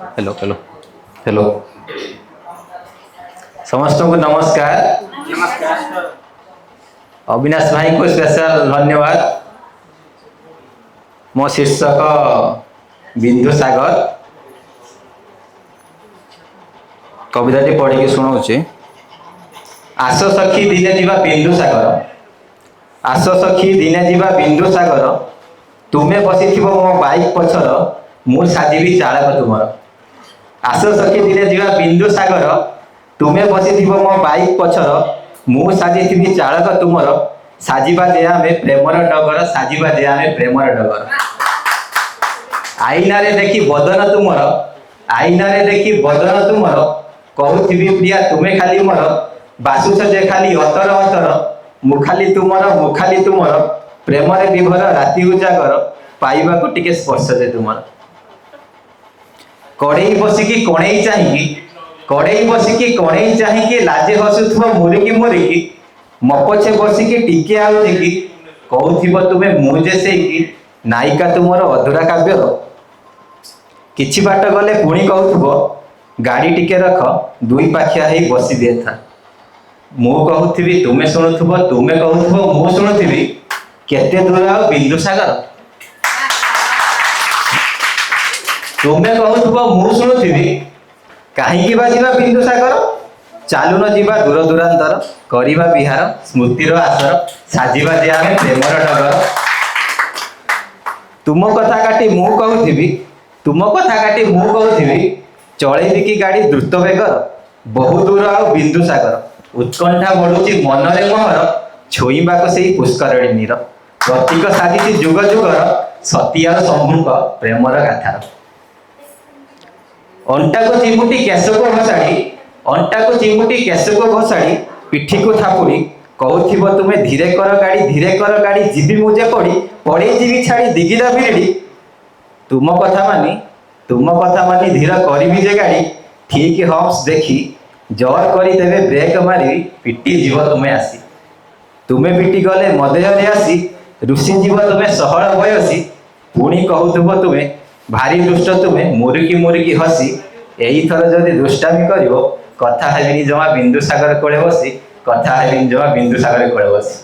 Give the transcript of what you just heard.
Hello hello hello समस्त को नमस्कार। अविनाश भाई को स्पेशल धन्यवाद। मो शीर्षक बिंदु सागर। कविताटी पढ़ी की शुणाऊँ। आस सखी दिने जीवा बिंदु सागर, आस सखी दिने जीवा बिंदु सागर, तुम्हें बसी मो बाइक पछर मु साजिबी चालक तुमर। आस सखी दिने जीवा बिंदु सागर, तुम्हें बसी मो बाइक पछर मु साजिबी चालक तुमर। साजिबा दे आमे प्रेमर डगर, साजिबा दे आमे प्रेमर डगर। आईना रे देखी बदन तुमर, आईना रे देखी बदन तुमर, कहूथिबी प्रिया तुमे खाली मोर, बासुछ जे खाली अतर अतर, मुखाली तुमर मुखाली तुमर, प्रेम रे विभोर राति उजागर, पाइबा को टिके स्पर्श दे तुमर। कड़ेई बसिकी कणेई चाहिकी, कड़ेई बसिकी कणेई चाहिकी, लाजे हसुथुव मुरिकी मुरिकी, मो पछे बसिकी टिके आउथिकी, कहूथिब तुमे मु जे सेकी, नायिका तुमर अधूरा काव्यर। किछि बाट गले पुणी कहूथिब, गाड़ी टिके रख दुई पाखिया हेई बसी दिए था। मु कहूथिबी तुमे शुणुथिब, तुमे कहूथिब मु शुणुथिबी, केते दूर आ बिंदु सागर। तुमे कहूथिब मु शुणुथिबी, काहींकी बा जीवा बिंदु सागर। चालुन जीवा दूर दूरांतर, करिबा विहार स्मृतिर आसर, साजिबा जे आमे प्रेमर डगर। तुम कथा काटी मु कहूथिबी, तुम कथा काटी मु कहूथिबी, चलेबी की गाड़ी द्रुत बेगर, बहु दूर आ बिंदु सागर। उत्कंठा बढ़ुची मनरे मोहर, छोईबा को सेई पुष्करणीर, प्रतीक साजिची जुग जुगर, सतियार शंभुक प्रेमर गाथार। अंटा को चिमुटी केश को घोषाड़ी, अंटा को चिमुटी केश को घोषाड़ी, पिठी को थापुड़ी, कहूथिब तुमे धीरे कर गाड़ी, धीरे कर गाड़ी, जीवी मुझे पड़ी, पड़े जीवी छाड़ी दिगिदा बिरड़ी। तुम कथा मानी धीर करी जे गाड़ी, ठीक हम्स देखी जोर करी तेबे ब्रेक मारी, पिटी जीव तुमे आसी। तुमे पिटी गले मदेहरे आसी, रुषि जीव तुमे सहल बयसी, पुणी कहूथिब तुमे भारी दुष्ट तुमे मुरुकी मुरुकी हसी। एई थर जदि दुष्टामी करिवो, कथा हेबिनी जमा बिंदु सागर कोले बसी, कथा हेबिनी जमा बिंदु सागर कोले बसी।